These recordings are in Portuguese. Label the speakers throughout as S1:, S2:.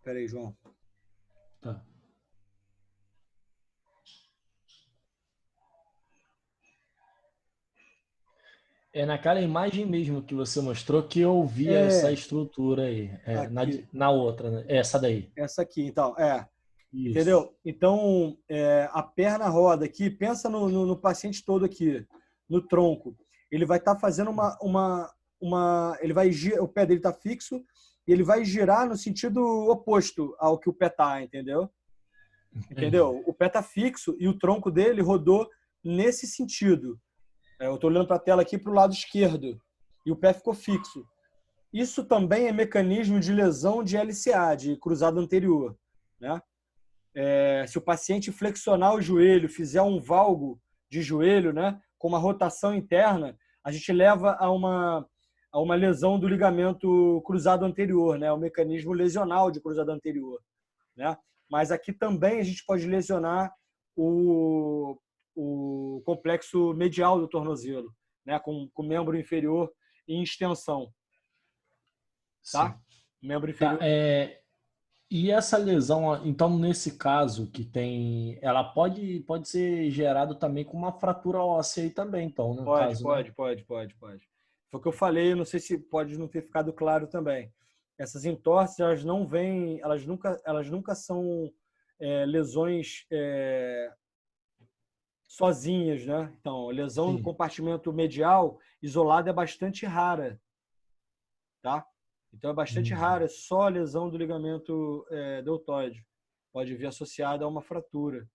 S1: Pera aí, João.
S2: Tá. É naquela imagem mesmo que você mostrou que eu vi essa
S1: É,
S2: estrutura aí. É,
S1: aqui.
S2: na outra, né? Essa daí.
S1: Essa aqui, então.
S2: Isso.
S1: Entendeu? Então, a perna roda aqui, pensa no paciente todo aqui, no tronco. Ele vai estar fazendo ele vai o pé dele está fixo e ele vai girar no sentido oposto ao que o pé está, entendeu?
S2: Entendi.
S1: Entendeu? O pé está fixo e o tronco dele rodou nesse sentido. Eu estou olhando para a tela aqui para o lado esquerdo e o pé ficou fixo. Isso também é mecanismo de lesão de LCA, de cruzado anterior, né? Se o paciente flexionar o joelho, fizer um valgo de joelho, né, com uma rotação interna, a gente leva a uma lesão do ligamento cruzado anterior, né, o mecanismo lesional de cruzado anterior, né? Mas aqui também a gente pode lesionar o, o complexo medial do tornozelo, né, com o membro inferior em extensão, tá?
S2: Sim.
S1: Membro
S2: Tá,
S1: inferior.
S2: e essa lesão, então, nesse caso que tem, ela pode ser gerado também com uma fratura óssea aí também, então, no
S1: Pode,
S2: caso, né?
S1: pode, pode, pode, pode. Foi o que eu falei, não sei se pode não ter ficado claro também. Essas entorses, elas não vêm, elas nunca são lesões sozinhas, né? Então, lesão no
S2: Sim.
S1: compartimento medial isolada é bastante rara, tá? Então, é bastante rara, é só a lesão do ligamento deltoide. Pode vir associada a uma fratura,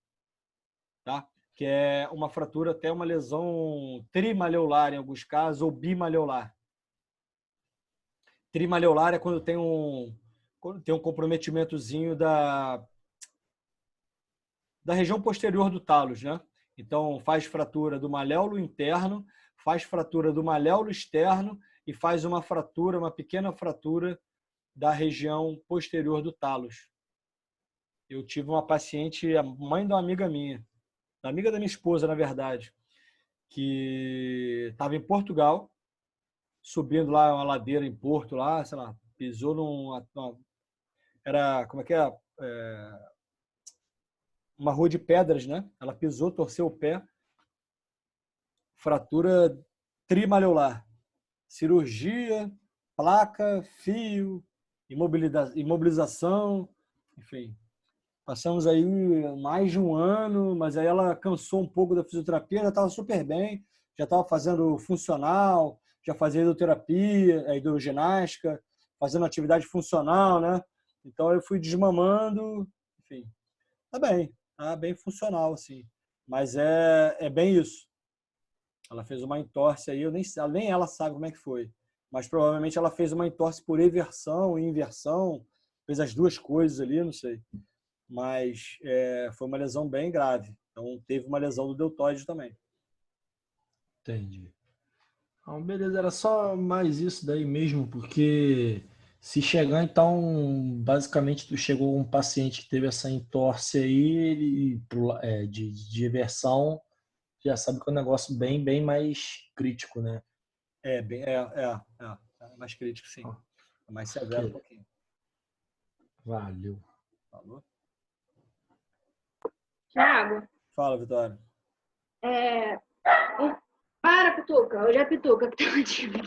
S1: tá? Que é uma fratura até uma lesão trimaleolar em alguns casos, ou bimaleular. Trimaleolar é quando tem um comprometimentozinho da região posterior do talos, né? Então, faz fratura do maléolo interno, faz fratura do maléolo externo e faz uma pequena fratura da região posterior do talos. Eu tive uma paciente, a mãe de uma amiga minha, da amiga da minha esposa, na verdade, que estava em Portugal, subindo lá uma ladeira em Porto, lá, sei lá, pisou era, como é que é? Uma rua de pedras, né? Ela pisou, torceu o pé, fratura trimaleolar. Cirurgia, placa, fio, imobilização, enfim. Passamos aí mais de um ano, mas aí ela cansou um pouco da fisioterapia, já estava super bem, já estava fazendo funcional, já fazia hidroterapia, hidroginástica, fazendo atividade funcional, né? Então eu fui desmamando, enfim. Tá bem funcional, assim. Mas é bem isso. Ela fez uma entorse aí, nem ela sabe como é que foi. Mas provavelmente ela fez uma entorse por eversão e inversão, fez as duas coisas ali, não sei. Mas foi uma lesão bem grave. Então teve uma lesão do deltoide também.
S2: Entendi. Então, beleza, era só mais isso daí mesmo, porque se chegar, então, basicamente, tu chegou um paciente que teve essa entorse aí, de eversão, já sabe que é um negócio bem mais crítico, né?
S1: É, bem, é mais crítico, sim. É mais severo um
S2: Ok,
S1: pouquinho.
S2: valeu.
S1: Falou?
S3: Thiago,
S1: Fala, Vitória.
S3: é, para, Pituca. Hoje é a Pituca que tá ativo.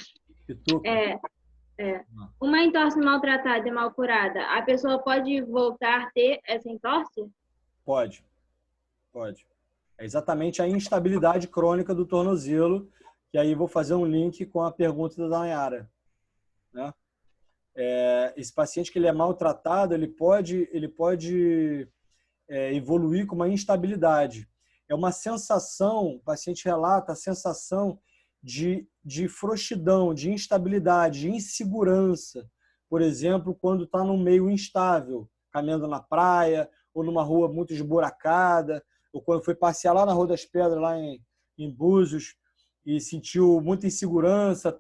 S1: Pituca?
S3: É, uma entorse maltratada e mal curada, a pessoa pode voltar a ter essa entorse?
S1: Pode, pode. É exatamente a instabilidade crônica do tornozelo, que aí vou fazer um link com a pergunta da Nayara, né? Esse paciente que ele é maltratado, ele pode evoluir com uma instabilidade. É uma sensação, o paciente relata a sensação de frouxidão, de instabilidade, de insegurança. Por exemplo, quando está num meio instável, caminhando na praia, ou numa rua muito esburacada, ou quando foi passear lá na Rua das Pedras, lá em Búzios, e sentiu muita insegurança,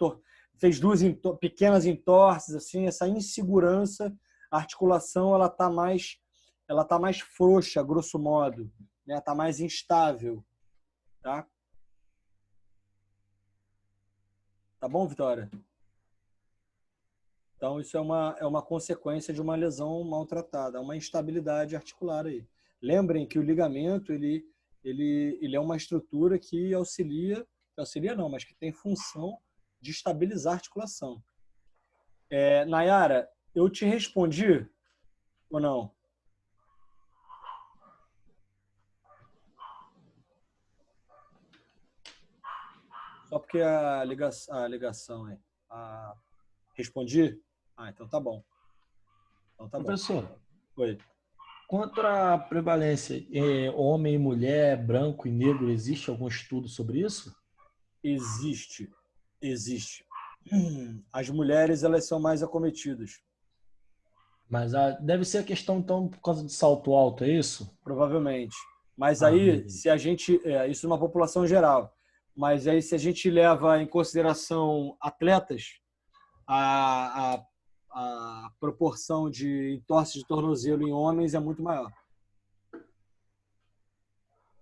S1: fez pequenas entorses, assim, essa insegurança, a articulação ela tá mais frouxa, grosso modo, né? Tá mais instável, tá? Tá bom, Vitória? Então, isso é uma consequência de uma lesão maltratada, uma instabilidade articular aí. Lembrem que o ligamento, ele é uma estrutura que auxilia não, mas que tem função de estabilizar a articulação. Nayara, eu te respondi ou não? Só porque a ligação é. Respondi? Então tá bom. Então tá
S2: Professor,
S1: bom. Oi.
S2: contra a prevalência homem e mulher, branco e negro, existe algum estudo sobre isso?
S1: Existe. As mulheres, elas são mais acometidas.
S2: Mas deve ser a questão, então, por causa de salto alto, é isso?
S1: Provavelmente. Mas aí,
S2: beleza.
S1: se a gente... isso numa população geral. Mas aí, se a gente leva em consideração atletas, a proporção de entorse de tornozelo em homens é muito maior.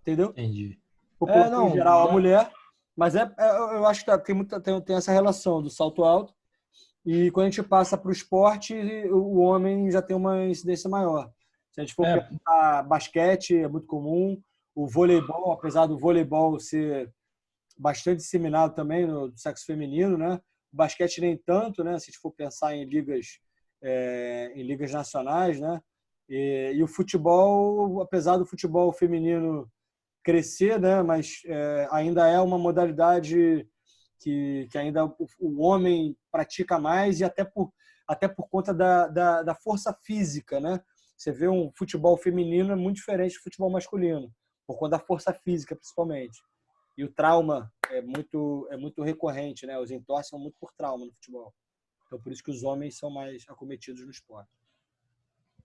S1: Entendeu?
S2: Entendi.
S1: População em geral, a mulher. Mas eu acho que tem essa relação do salto alto. E quando a gente passa para o esporte, o homem já tem uma incidência maior. Se a gente for pensar, basquete é muito comum, o voleibol, apesar do voleibol ser bastante disseminado também no sexo feminino, né? O basquete nem tanto, né? Se a gente for pensar em ligas nacionais, né? E o futebol, apesar do futebol feminino crescer, né? Mas ainda é uma modalidade que ainda o homem pratica mais e até por conta da força física, né? Você vê um futebol feminino é muito diferente do futebol masculino, por conta da força física, principalmente. E o trauma é muito recorrente, né? Os entorses são muito por trauma no futebol. Então, por isso que os homens são mais acometidos no esporte.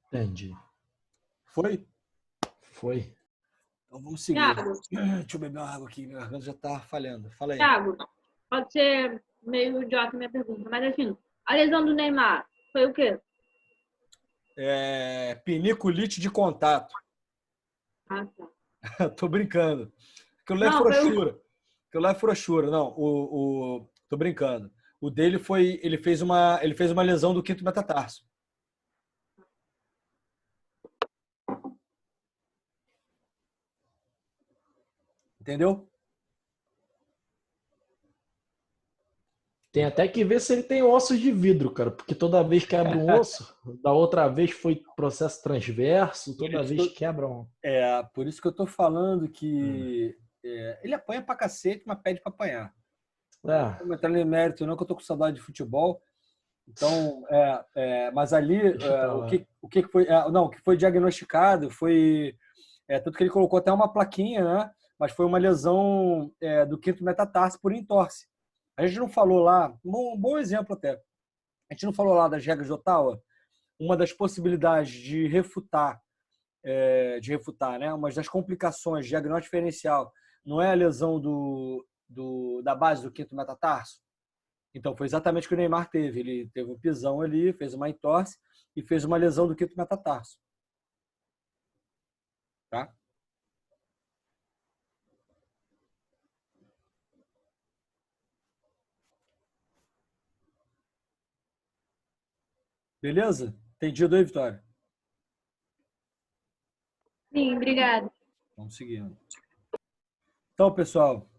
S2: Entendi.
S1: Foi?
S2: Foi.
S1: Então, vamos seguir. Deixa eu beber uma água aqui, minha garganta já está falhando. Fala aí.
S3: Thiago, pode ser meio idiota a minha pergunta, mas assim, a lesão do Neymar foi o quê?
S1: Piniculite de contato.
S3: Ah, tá.
S1: Tô brincando. Aquilo lá é
S3: Não,
S1: frouxura. Aquilo lá é frouxura. Não, tô brincando. O dele foi... Ele fez uma lesão do quinto metatarso. Entendeu?
S2: Tem até que ver se ele tem ossos de vidro, cara, porque toda vez quebra um osso, da outra vez foi processo transverso, toda vez quebra um.
S1: Por isso que eu tô falando que ele apanha pra cacete, mas pede pra apanhar. Não vou entrar no mérito, não, que eu tô com saudade de futebol. Então, mas ali, o que foi. Não, o que foi diagnosticado foi. Tanto que ele colocou até uma plaquinha, né? Mas foi uma lesão do quinto metatarso por entorse. A gente não falou lá, um bom exemplo até. A gente não falou lá das regras de Ottawa? Uma das possibilidades de refutar, né? Uma das complicações de diagnóstico diferencial não é a lesão da base do quinto metatarso? Então, foi exatamente o que o Neymar teve. Ele teve um pisão ali, fez uma entorse e fez uma lesão do quinto metatarso. Tá? Beleza? Entendido aí, Vitória?
S3: Sim, obrigada.
S1: Vamos seguindo. Então, pessoal,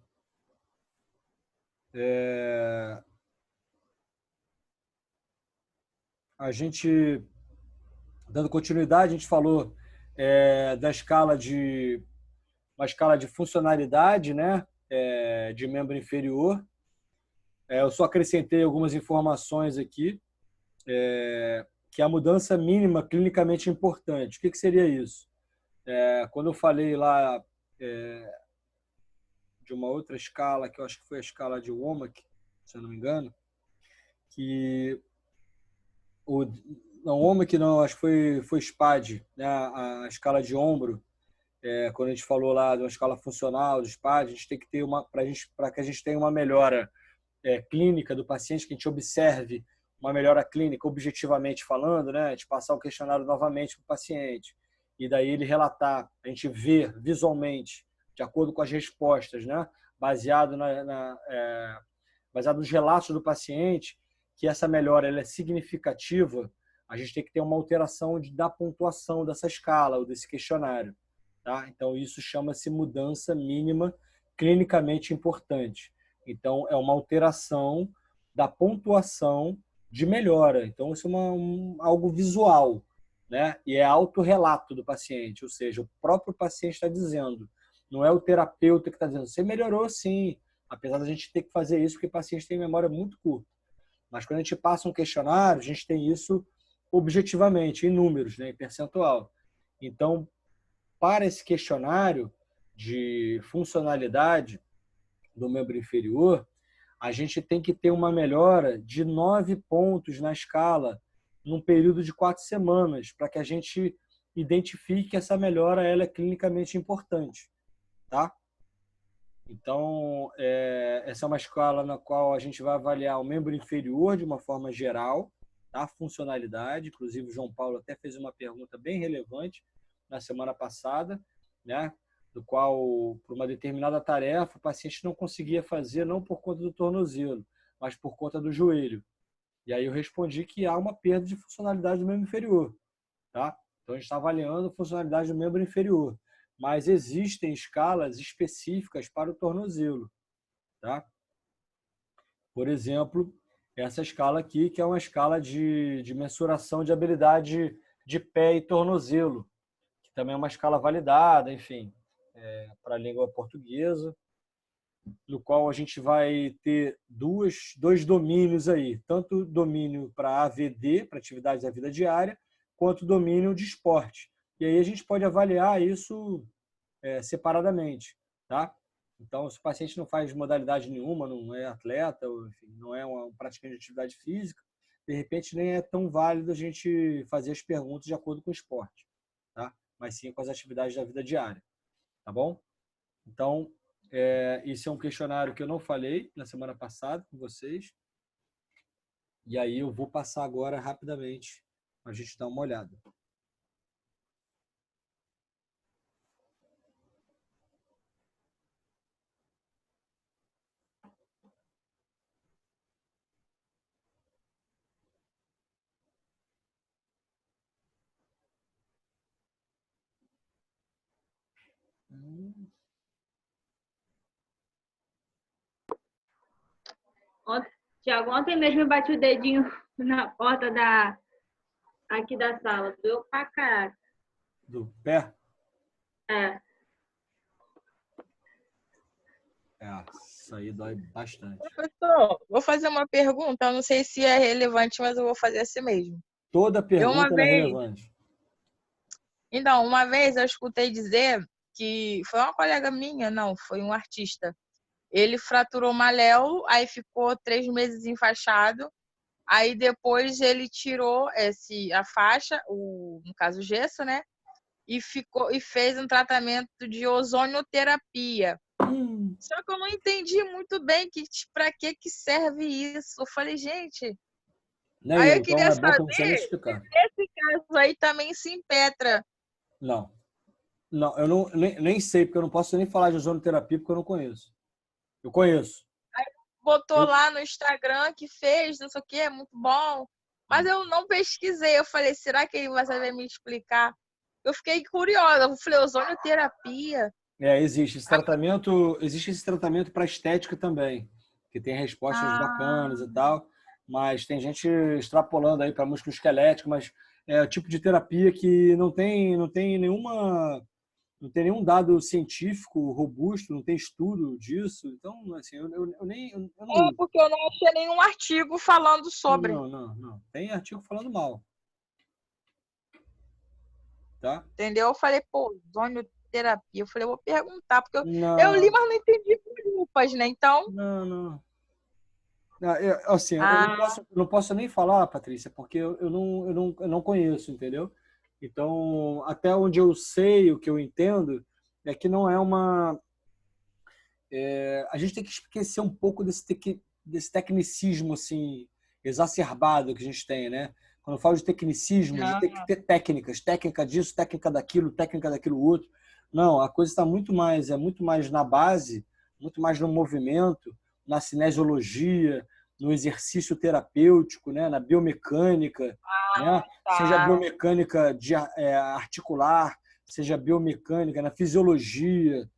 S1: a gente, dando continuidade, a gente falou da uma escala de funcionalidade, né? De membro inferior. Eu só acrescentei algumas informações aqui, que a mudança mínima clinicamente importante. O que seria isso? Quando eu falei lá de uma outra escala, que eu acho que foi a escala de Womack, se eu não me engano, que não, Womack não, acho que foi SPAD, né? A escala de ombro, quando a gente falou lá de uma escala funcional do SPAD, a gente tem que ter para que a gente tenha uma melhora clínica do paciente, que a gente observe uma melhora clínica, objetivamente falando, né? A gente passar o questionário novamente para o paciente e daí ele relatar, a gente ver visualmente, de acordo com as respostas, né? Baseado nos relatos do paciente, que essa melhora ela é significativa, a gente tem que ter uma alteração da pontuação dessa escala ou desse questionário. Tá? Então, isso chama-se mudança mínima clinicamente importante. Então, é uma alteração da pontuação de melhora. Então, isso é algo visual, né? E é autorrelato do paciente, ou seja, o próprio paciente está dizendo, não é o terapeuta que está dizendo, você melhorou sim, apesar da gente ter que fazer isso porque o paciente tem memória muito curta. Mas quando a gente passa um questionário, a gente tem isso objetivamente, em números, né? Em percentual. Então, para esse questionário de funcionalidade do membro inferior, a gente tem que ter uma melhora de 9 pontos na escala num período de 4 semanas, para que a gente identifique que essa melhora ela é clinicamente importante. Tá? Então, essa é uma escala na qual a gente vai avaliar o membro inferior de uma forma geral, tá? Funcionalidade. Inclusive, o João Paulo até fez uma pergunta bem relevante na semana passada, né? Do qual, por uma determinada tarefa, o paciente não conseguia fazer, não por conta do tornozelo, mas por conta do joelho. E aí eu respondi que há uma perda de funcionalidade do membro inferior. Tá? Então, a gente está avaliando a funcionalidade do membro inferior. Mas existem escalas específicas para o tornozelo. Tá? Por exemplo, essa escala aqui, que é uma escala de mensuração de habilidade de pé e tornozelo, que também é uma escala validada, enfim, para a língua portuguesa, no qual a gente vai ter dois domínios aí, tanto domínio para AVD, para atividades da vida diária, quanto domínio de esporte. E aí a gente pode avaliar isso separadamente, tá? Então, se o paciente não faz modalidade nenhuma, não é atleta, ou, enfim, não é um praticante de atividade física, de repente nem é tão válido a gente fazer as perguntas de acordo com o esporte, tá? Mas sim com as atividades da vida diária, tá bom? Então, esse é um questionário que eu não falei na semana passada com vocês, e aí eu vou passar agora rapidamente para a gente dar uma olhada.
S3: Tiago, ontem mesmo eu bati o dedinho na porta aqui da sala. Doeu pra caraca.
S1: Do pé?
S3: É.
S1: Isso aí dói bastante.
S4: Professor, vou fazer uma pergunta. Eu não sei se é relevante, mas eu vou fazer assim mesmo.
S1: Toda pergunta é relevante.
S4: Então, uma vez eu escutei dizer que foi uma colega minha, não, foi um artista. Ele fraturou o maléolo, aí ficou 3 meses enfaixado. Aí depois ele tirou a faixa, no caso o gesso, né? E fez um tratamento de ozonioterapia. Só que eu não entendi muito bem para que serve isso. Eu falei, gente. Aí eu queria saber se nesse caso aí também se impetra.
S1: Não, eu nem sei, porque eu não posso nem falar de ozonioterapia porque eu não conheço. Eu conheço.
S4: Aí botou lá no Instagram que fez, não sei o que, é muito bom. Mas eu não pesquisei. Eu falei, será que ele vai saber me explicar? Eu fiquei curiosa. Eu falei, ozonioterapia.
S1: Existe esse tratamento para estética também, que tem respostas bacanas e tal, mas tem gente extrapolando aí para músculo esquelético, mas é o tipo de terapia que não tem nenhum dado científico robusto, não tem estudo disso, então assim, eu não...
S4: porque eu não achei nenhum artigo falando sobre.
S1: Não. Tem artigo falando mal. Tá?
S4: Entendeu? Eu falei, ozonioterapia. Eu falei, eu vou perguntar, porque eu li, mas não entendi por lupas, né? Então...
S1: Não. Assim, eu não posso nem falar, Patrícia, porque eu não conheço, entendeu? Então, até onde eu sei, o que eu entendo, é que não é uma... a gente tem que esquecer um pouco desse tecnicismo assim, exacerbado que a gente tem, né? Quando eu falo de tecnicismo, a gente tem que ter técnicas, técnica disso, técnica daquilo outro. Não, a coisa está muito mais na base, muito mais no movimento, na cinesiologia, no exercício terapêutico, né? Na biomecânica, né? Seja
S4: Tá.
S1: biomecânica articular, seja biomecânica, na fisiologia.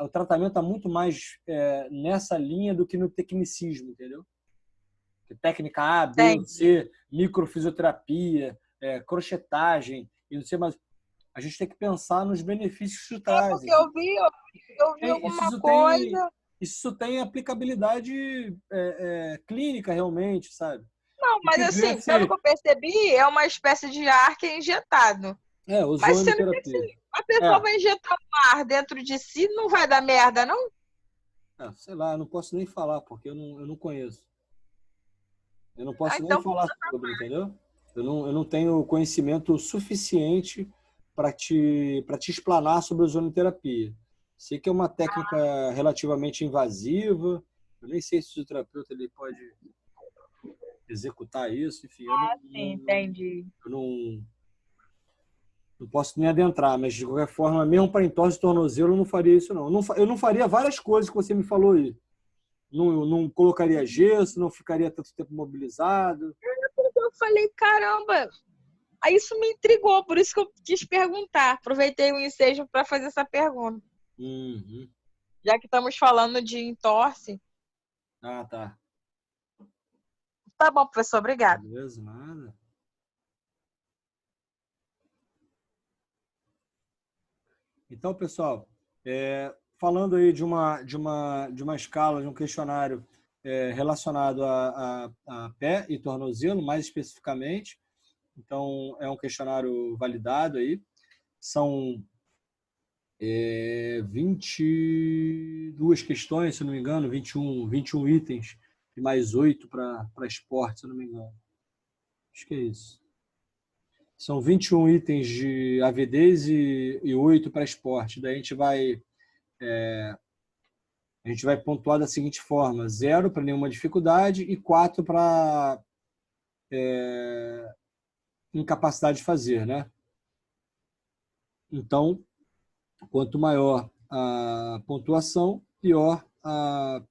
S1: O tratamento está muito mais nessa linha do que no tecnicismo, entendeu? Técnica A, B ou
S4: Entendi.
S1: C, microfisioterapia, crochetagem, e não sei mais. A gente tem que pensar nos benefícios que isso
S4: É
S1: traz.
S4: porque eu vi alguma coisa.
S1: Isso tem aplicabilidade clínica, realmente, sabe?
S4: Não,
S1: O
S4: mas
S1: que
S4: assim,
S1: deve
S4: pelo que
S1: ser
S4: eu percebi, é uma espécie de ar que é injetado. Mas sendo que
S1: ozonioterapia.
S4: assim, a pessoa vai injetar um ar dentro de si, não vai dar merda, não?
S1: Sei lá, eu não posso nem falar, porque eu não conheço. Eu não
S4: Ah,
S1: posso nem
S4: então,
S1: falar sobre, entendeu? Eu não tenho conhecimento suficiente para te explanar sobre ozonioterapia. Sei que é uma técnica relativamente invasiva. Eu nem sei se o fisioterapeuta ele pode executar isso. Enfim,
S4: sim, entendi.
S1: eu não posso nem adentrar, mas de qualquer forma, mesmo para entorse de tornozelo, eu não faria isso, não. Eu não faria várias coisas que você me falou aí. Não colocaria gesso, não ficaria tanto tempo mobilizado.
S4: Eu falei, caramba, aí isso me intrigou, por isso que eu quis perguntar. Aproveitei o ensejo para fazer essa pergunta.
S1: Uhum.
S4: Já que estamos falando de entorse.
S1: Ah, tá.
S4: Tá bom, professor, obrigado.
S1: Beleza, nada. Então, pessoal, falando aí de uma escala, de um questionário relacionado a pé e tornozelo, mais especificamente. Então, é um questionário validado aí. São 22 questões, se não me engano, 21 itens e mais 8 para esporte, se não me engano. Acho que é isso. São 21 itens de AVDs e 8 para esporte. Daí a gente vai pontuar da seguinte forma: 0 para nenhuma dificuldade e 4 para incapacidade de fazer, né? Então, quanto maior a pontuação, pior a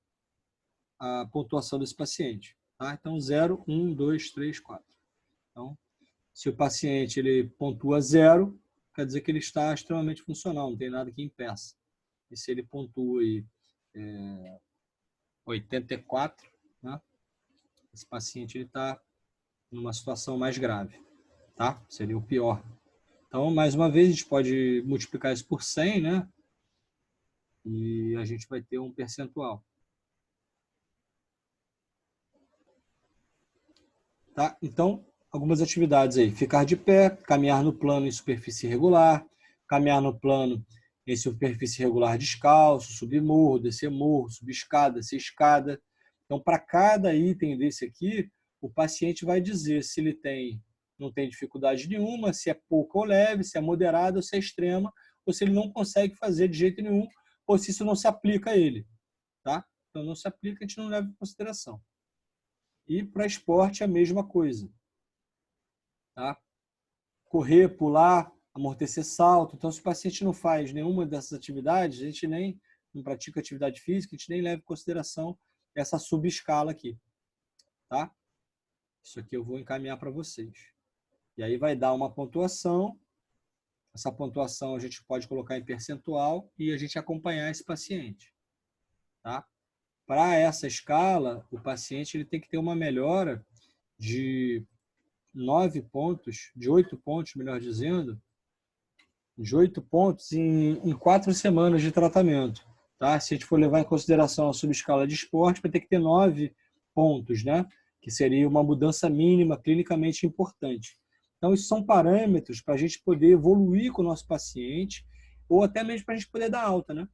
S1: pontuação desse paciente. Tá? Então, 0, 1, 2, 3, 4. Então, se o paciente ele pontua 0, quer dizer que ele está extremamente funcional, não tem nada que impeça. E se ele pontua 84, né? Esse paciente está numa situação mais grave, tá? Seria o pior. Então, mais uma vez, a gente pode multiplicar isso por 100, né? E a gente vai ter um percentual. Tá? Então, algumas atividades aí. Ficar de pé, caminhar no plano em superfície irregular, caminhar no plano em superfície irregular descalço, subir morro, descer morro, subir escada, descer escada. Então, para cada item desse aqui, o paciente vai dizer se ele não tem dificuldade nenhuma, se é pouco ou leve, se é moderado ou se é extrema, ou se ele não consegue fazer de jeito nenhum, ou se isso não se aplica a ele. Tá? Então, não se aplica, a gente não leva em consideração. E para esporte, a mesma coisa. Tá? Correr, pular, amortecer salto. Então, se o paciente não faz nenhuma dessas atividades, a gente nem não pratica atividade física, a gente nem leva em consideração essa subescala aqui. Tá? Isso aqui eu vou encaminhar para vocês. E aí vai dar uma pontuação. Essa pontuação a gente pode colocar em percentual e a gente acompanhar esse paciente. Tá? Para essa escala, o paciente ele tem que ter uma melhora de 9 pontos, de 8 pontos, melhor dizendo, de 8 pontos em 4 semanas de tratamento. Tá? Se a gente for levar em consideração a subescala de esporte, vai ter que ter 9 pontos, né? Que seria uma mudança mínima clinicamente importante. Então, isso são parâmetros para a gente poder evoluir com o nosso paciente ou até mesmo para a gente poder dar alta, né?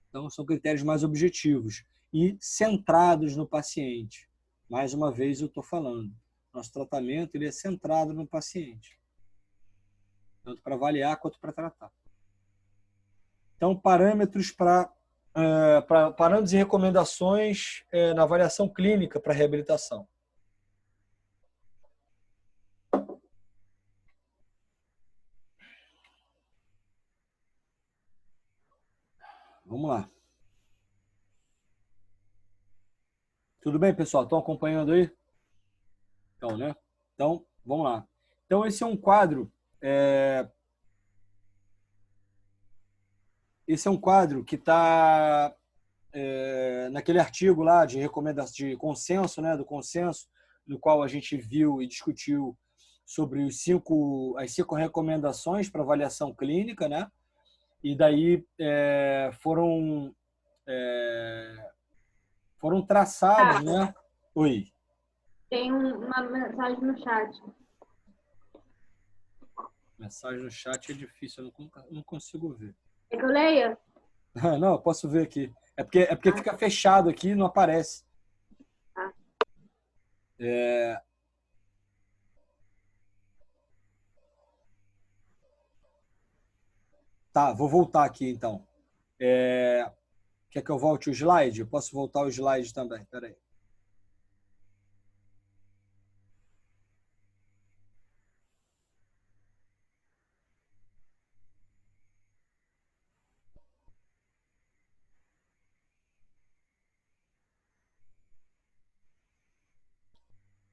S1: Então, são critérios mais objetivos e centrados no paciente. Mais uma vez, eu estou falando. Nosso tratamento ele é centrado no paciente, tanto para avaliar quanto para tratar. Então, parâmetros parâmetros e recomendações na avaliação clínica para reabilitação. Vamos lá. Tudo bem, pessoal? Estão acompanhando aí? Então, né? Então, vamos lá. Então, esse é um quadro... Esse é um quadro que está naquele artigo lá de recomendação, de consenso, né? Do consenso, no qual a gente viu e discutiu sobre as 5 recomendações para avaliação clínica, né? E daí foram traçados, né? Oi.
S3: Tem uma mensagem no chat.
S1: Mensagem no chat é difícil, eu não consigo ver.
S3: É que eu leia?
S1: Não, eu posso ver aqui. É porque fica fechado aqui e não aparece. Tá, vou voltar aqui então. Quer que eu volte o slide? Eu posso voltar o slide também. Espera aí.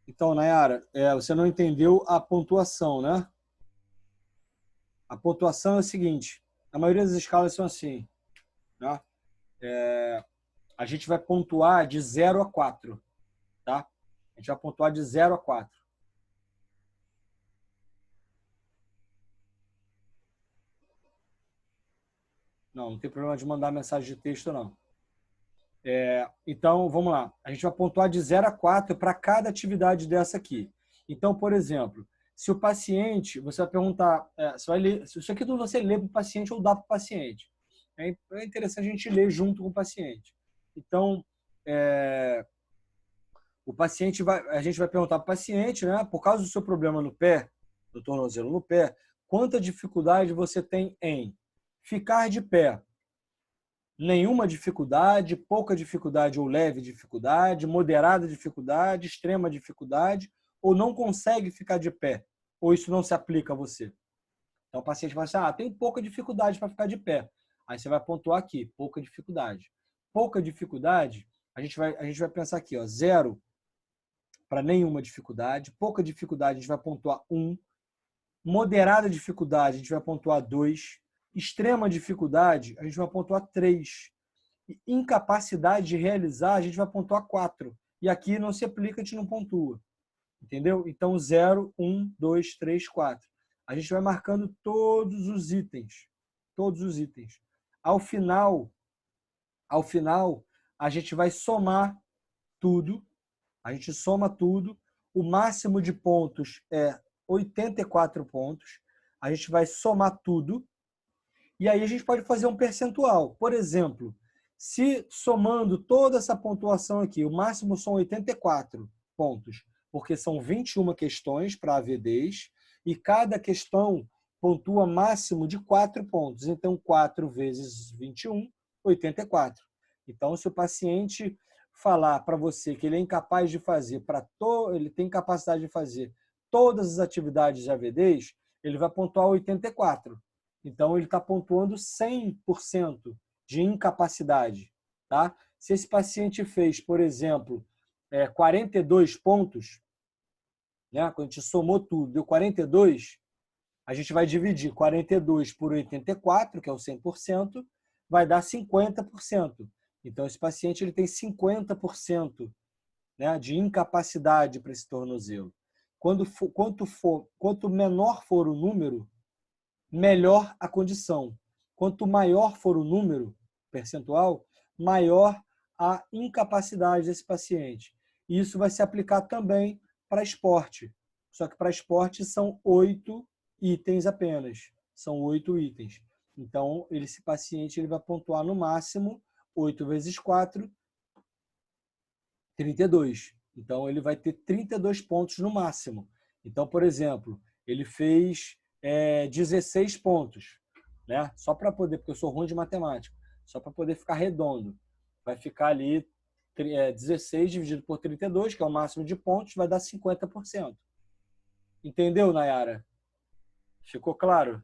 S1: Então, Nayara, você não entendeu a pontuação, né? A pontuação é o seguinte: a maioria das escalas são assim, né? A gente vai pontuar de 0 a 4, tá? A gente vai pontuar de 0 a 4. Não tem problema de mandar mensagem de texto, não. Então, vamos lá. A gente vai pontuar de 0 a 4 para cada atividade dessa aqui. Então, por exemplo, se o paciente, você vai perguntar, você vai ler, isso aqui tudo você lê para o paciente ou dá para o paciente. É interessante a gente ler junto com o paciente. Então, a gente vai perguntar para o paciente, né, por causa do seu problema no pé, do tornozelo no pé, quanta dificuldade você tem em ficar de pé? Nenhuma dificuldade, pouca dificuldade ou leve dificuldade, moderada dificuldade, extrema dificuldade, ou não consegue ficar de pé, ou isso não se aplica a você. Então o paciente vai dizer, tem pouca dificuldade para ficar de pé. Aí você vai pontuar aqui, pouca dificuldade. Pouca dificuldade, a gente vai pensar aqui, 0 para nenhuma dificuldade, pouca dificuldade a gente vai pontuar 1, moderada dificuldade a gente vai pontuar 2, extrema dificuldade a gente vai pontuar 3, e incapacidade de realizar a gente vai pontuar 4. E aqui não se aplica, a gente não pontua. Entendeu? Então 0, 1, 2, 3, 4. A gente vai marcando todos os itens. Todos os itens. Ao final, a gente vai somar tudo. A gente soma tudo. O máximo de pontos é 84 pontos. A gente vai somar tudo. E aí a gente pode fazer um percentual. Por exemplo, se somando toda essa pontuação aqui, o máximo são 84 pontos, porque são 21 questões para AVDs, e cada questão pontua máximo de 4 pontos. Então, 4 vezes 21, 84. Então, se o paciente falar para você que ele é incapaz de fazer, ele tem capacidade de fazer todas as atividades de AVDs, ele vai pontuar 84. Então, ele está pontuando 100% de incapacidade. Tá? Se esse paciente fez, por exemplo, 42 pontos, né? Quando a gente somou tudo, deu 42, a gente vai dividir 42 por 84, que é o 100%, vai dar 50%. Então, esse paciente ele tem 50%, né, de incapacidade para esse tornozelo. Quanto menor for o número, melhor a condição. Quanto maior for o número percentual, maior a incapacidade desse paciente. E isso vai se aplicar também para esporte. Só que para esporte são 8 itens apenas. São 8 itens. Então, esse paciente ele vai pontuar no máximo 8 vezes 4, 32. Então, ele vai ter 32 pontos no máximo. Então, por exemplo, ele fez 16 pontos, né? Só para poder, porque eu sou ruim de matemática, só para poder ficar redondo. Vai ficar ali 16 dividido por 32, que é o máximo de pontos, vai dar 50%. Entendeu, Nayara? Ficou claro?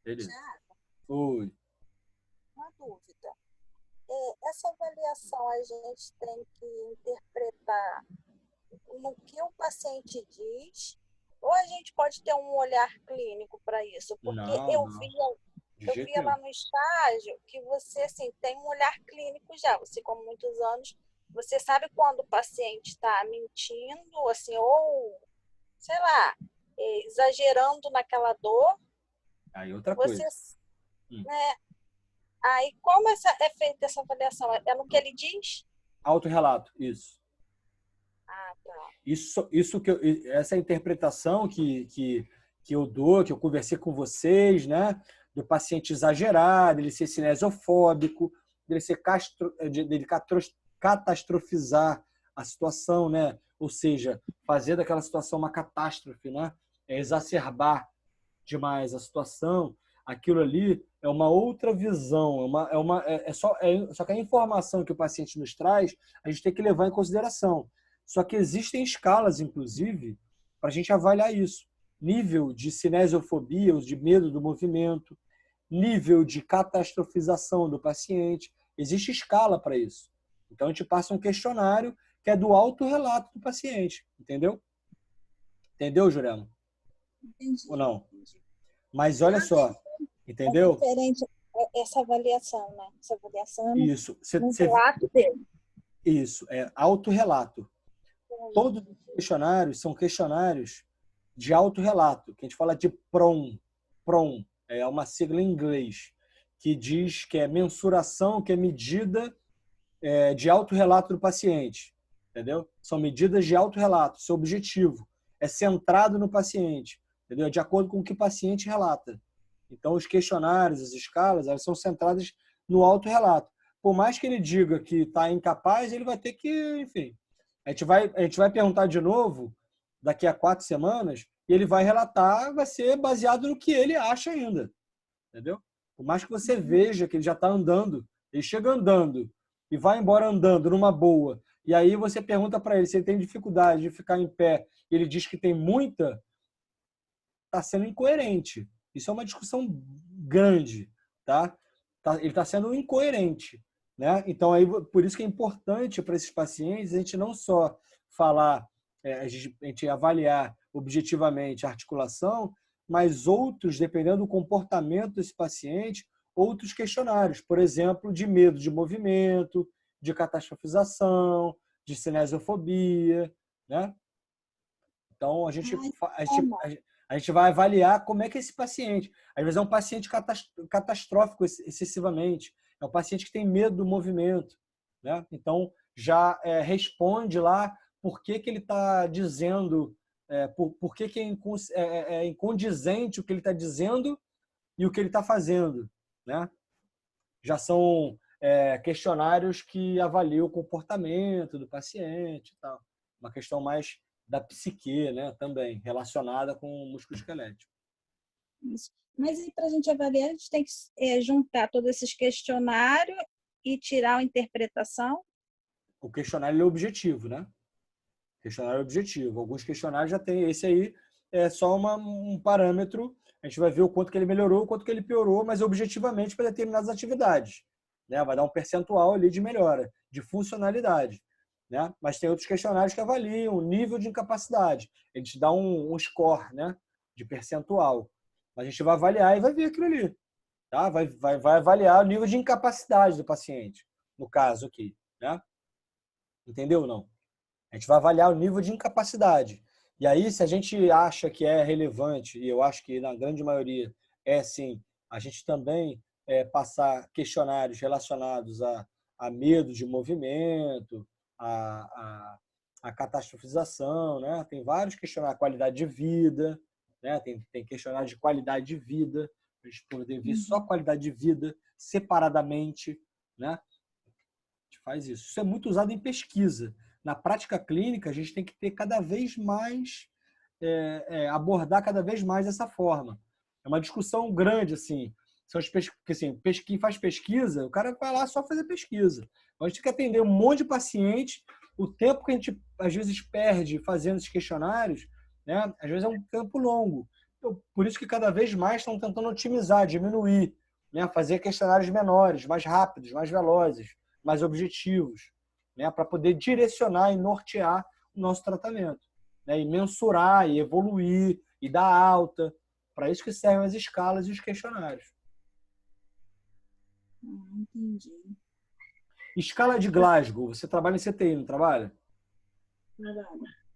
S1: Beleza.
S5: Tiago,
S1: Oi.
S5: uma dúvida. Essa avaliação a gente tem que interpretar no que o paciente diz, ou a gente pode ter um olhar clínico para isso? Porque
S1: Não, não. De
S5: eu
S1: jeito
S5: via lá
S1: nenhum.
S5: no estágio que você assim, tem um olhar clínico já. Você, com muitos anos, você sabe quando o paciente está mentindo, assim, ou, sei lá, exagerando naquela dor.
S1: Aí outra
S5: Você,
S1: coisa. Hum.
S5: né? Aí, como é feita essa avaliação? É no que ele diz?
S1: Autorrelato, isso.
S5: Ah, tá.
S1: Isso essa interpretação que eu dou, que eu conversei com vocês, né? Do paciente exagerar, dele ser cinesiofóbico, dele catastrofizar a situação, né? Ou seja, fazer daquela situação uma catástrofe, né? Exacerbar demais a situação. Aquilo ali é uma outra visão, só que a informação que o paciente nos traz, a gente tem que levar em consideração. Só que existem escalas, inclusive, para a gente avaliar isso. Nível de cinesiofobia, ou de medo do movimento, nível de catastrofização do paciente. Existe escala para isso. Então, a gente passa um questionário que é do autorrelato do paciente. Entendeu? Entendeu, Jurema?
S5: Entendi.
S1: Ou não? Mas olha só, entendeu?
S5: É diferente essa avaliação, né? Essa avaliação
S1: Isso.
S5: no relato dele.
S1: Isso, é autorrelato. Todos os questionários são questionários de autorrelato, que a gente fala de PROM. PROM é uma sigla em inglês, que diz que é mensuração, que é medida de autorrelato do paciente. Entendeu? São medidas de autorrelato, seu objetivo é centrado no paciente, entendeu? De acordo com o que o paciente relata. Então, os questionários, as escalas, elas são centradas no autorrelato. Por mais que ele diga que está incapaz, ele vai ter que, enfim... A gente vai perguntar de novo daqui a 4 semanas e ele vai relatar, vai ser baseado no que ele acha ainda. Entendeu? Por mais que você veja que ele já está andando, ele chega andando e vai embora andando numa boa, e aí você pergunta para ele se ele tem dificuldade de ficar em pé e ele diz que tem muita, está sendo incoerente. Isso é uma discussão grande. Tá? Ele está sendo incoerente. Né? Então, aí, por isso que é importante para esses pacientes a gente não só falar, a gente avaliar objetivamente a articulação, mas outros, dependendo do comportamento desse paciente, outros questionários, por exemplo, de medo de movimento, de catastrofização, de cinesiofobia. Né? Então, a gente vai avaliar como é que esse paciente... Às vezes é um paciente catastrófico excessivamente, é um paciente que tem medo do movimento. Né? Então, já responde lá por que ele está dizendo, por que é incondizente o que ele está dizendo e o que ele está fazendo. Né? Já são questionários que avaliam o comportamento do paciente e tal. Uma questão mais da psique, né? Também relacionada com o músculo esquelético.
S5: Isso. Mas aí, para a gente avaliar, a gente tem que juntar todos esses questionários e tirar a interpretação?
S1: O questionário é objetivo, né? O questionário é objetivo. Alguns questionários já tem. Esse aí é só um parâmetro. A gente vai ver o quanto que ele melhorou, o quanto que ele piorou, mas objetivamente para determinadas atividades. Né? Vai dar um percentual ali de melhora, de funcionalidade. Né? Mas tem outros questionários que avaliam o nível de incapacidade. Ele te dá um score, né? De percentual. A gente vai avaliar e vai ver aquilo ali. Tá? Vai avaliar o nível de incapacidade do paciente, no caso aqui. Né? Entendeu ou não? A gente vai avaliar o nível de incapacidade. E aí, se a gente acha que é relevante, e eu acho que na grande maioria é sim, a gente também passar questionários relacionados a medo de movimento, a catastrofização, né? Tem vários questionários, qualidade de vida, né? Tem questionários de qualidade de vida, para a gente poder ver só qualidade de vida separadamente, né? A gente faz isso. Isso é muito usado em pesquisa. Na prática clínica, a gente tem que ter cada vez mais, abordar cada vez mais dessa forma. É uma discussão grande, assim. Porque, assim, quem faz pesquisa, o cara vai lá só fazer pesquisa. A gente tem que atender um monte de paciente. O tempo que a gente, às vezes, perde fazendo esses questionários, né? Às vezes é um tempo longo. Então, por isso que cada vez mais estão tentando otimizar, diminuir, né? Fazer questionários menores, mais rápidos, mais velozes, mais objetivos, né? Para poder direcionar e nortear o nosso tratamento, né? E mensurar, e evoluir, e dar alta. Para isso que servem as escalas e os questionários.
S5: Entendi.
S1: Escala de Glasgow, você trabalha em CTI, não trabalha?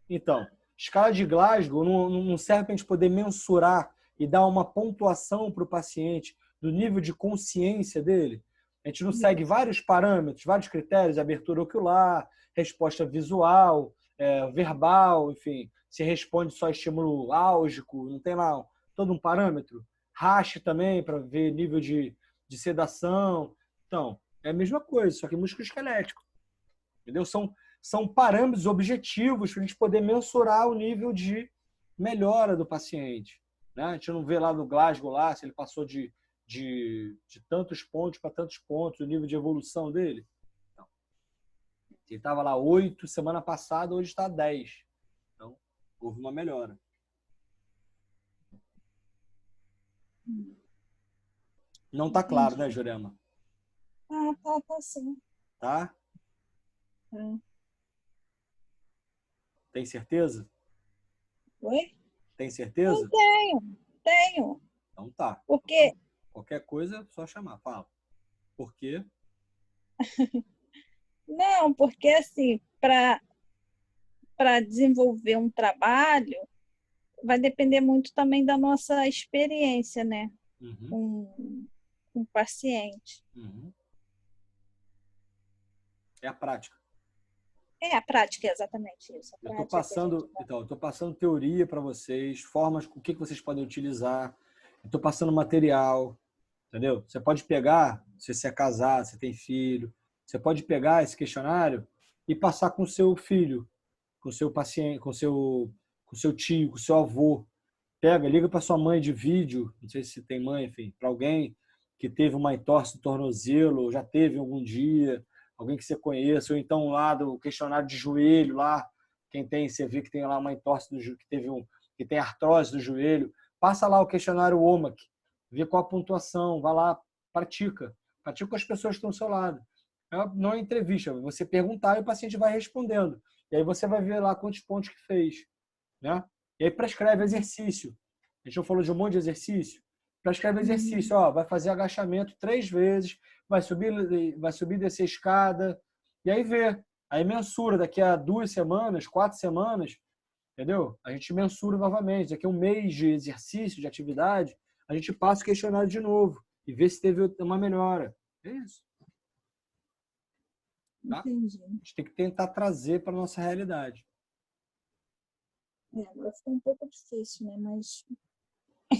S1: Então, escala de Glasgow não serve para a gente poder mensurar e dar uma pontuação para o paciente do nível de consciência dele. A gente não segue vários parâmetros, vários critérios, abertura ocular, resposta visual, verbal, enfim, se responde só estímulo álgico, não tem lá todo um parâmetro. Rache também, para ver nível de sedação. Então, é a mesma coisa, só que músculo esquelético. Entendeu? São parâmetros objetivos para a gente poder mensurar o nível de melhora do paciente. Né? A gente não vê lá no Glasgow, lá, se ele passou de tantos pontos para tantos pontos, o nível de evolução dele. Então, ele estava lá 8 semana passada, hoje está 10. Então, houve uma melhora. Não está claro, né, Jurema?
S5: Tá sim.
S1: Tá? Tem certeza?
S5: Oi?
S1: Tem certeza?
S5: Não tenho.
S1: Então tá.
S5: Porque
S1: Qualquer coisa, só chamar. Fala. Por quê?
S5: Não, porque assim, para desenvolver um trabalho, vai depender muito também da nossa experiência, né?
S1: Uhum.
S5: Com o paciente.
S1: Uhum. É a prática.
S5: A prática é exatamente isso.
S1: Eu estou passando teoria para vocês, formas, o que vocês podem utilizar. Eu estou passando material, entendeu? Você pode pegar, se você é casado, se tem filho, você pode pegar esse questionário e passar com o seu filho, com o seu paciente, com o seu tio, com o seu avô. Pega, liga para sua mãe de vídeo, não sei se tem mãe, enfim, para alguém que teve uma entorse do tornozelo, já teve algum dia, alguém que você conheça, ou então lá do questionário de joelho, lá, quem tem, você vê que tem lá uma entorse do joelho, que tem artrose do joelho, passa lá o questionário OMAC, vê qual a pontuação, vai lá, pratica com as pessoas que estão ao seu lado. Não é entrevista, você perguntar e o paciente vai respondendo. E aí você vai ver lá quantos pontos que fez, né? E aí prescreve exercício. A gente não falou de um monte de exercício? Prescreve exercício, vai fazer agachamento 3 vezes, vai subir e descer a escada, e aí vê. Aí mensura daqui a 2 semanas, 4 semanas, entendeu? A gente mensura novamente. Daqui a 1 mês de exercício, de atividade, a gente passa o questionário de novo e vê se teve uma melhora. É isso. Tá?
S5: Entendi.
S1: A gente tem que tentar trazer para a nossa realidade.
S5: Agora ficou um pouco difícil, né? Mas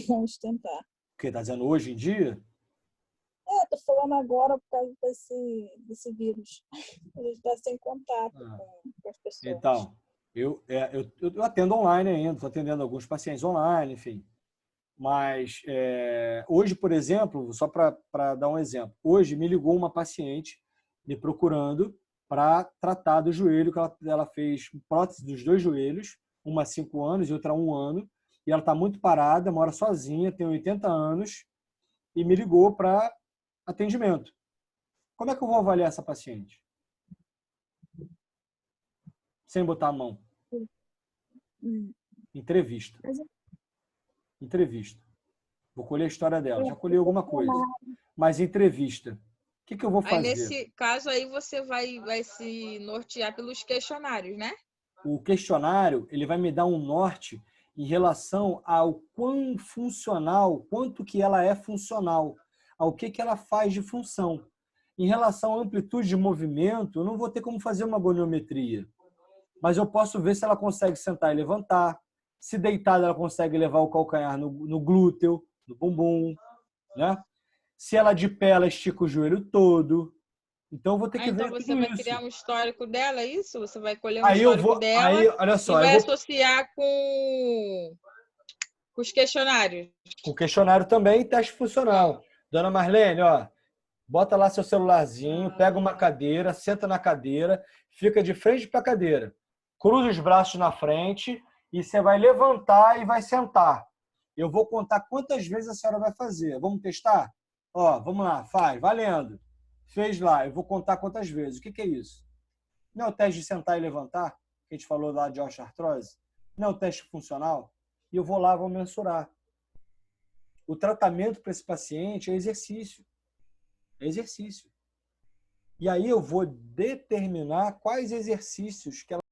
S5: vamos tentar.
S1: O que está dizendo hoje em dia?
S5: Tô falando agora por causa desse vírus. A gente está sem contato com as pessoas.
S1: Então, eu atendo online ainda, estou atendendo alguns pacientes online, enfim. Mas hoje, por exemplo, só para dar um exemplo, hoje me ligou uma paciente me procurando para tratar do joelho, que ela fez prótese dos 2 joelhos, uma há 5 anos e outra há 1 ano, e ela está muito parada, mora sozinha, tem 80 anos, e me ligou para atendimento. Como é que eu vou avaliar essa paciente? Sem botar a mão. Entrevista. Entrevista. Vou colher a história dela. Já colhi alguma coisa. Mas entrevista. O que eu vou fazer?
S4: Aí, nesse caso, aí você vai se nortear pelos questionários, né?
S1: O questionário, ele vai me dar um norte em relação ao quanto que ela é funcional, ao que ela faz de função. Em relação à amplitude de movimento, eu não vou ter como fazer uma goniometria, mas eu posso ver se ela consegue sentar e levantar, se deitada ela consegue levar o calcanhar no glúteo, no bumbum, né? Se ela de pé, ela estica o joelho todo. Então eu vou ter que ver tudo isso.
S4: Então você vai criar um histórico dela, é isso? Você vai colher um histórico dela
S1: olha só,
S4: e vai associar com os questionários.
S1: Com o questionário também e teste funcional. Dona Marlene, bota lá seu celularzinho, pega uma cadeira, senta na cadeira, fica de frente para a cadeira. Cruza os braços na frente e você vai levantar e vai sentar. Eu vou contar quantas vezes a senhora vai fazer. Vamos testar? Ó, vamos lá, faz, valendo. Fez lá, eu vou contar quantas vezes. O que é isso? Não é o teste de sentar e levantar, que a gente falou lá de osteoartrose? Não é o teste funcional? E eu vou lá, vou mensurar. O tratamento para esse paciente é exercício. É exercício. E aí eu vou determinar quais exercícios que ela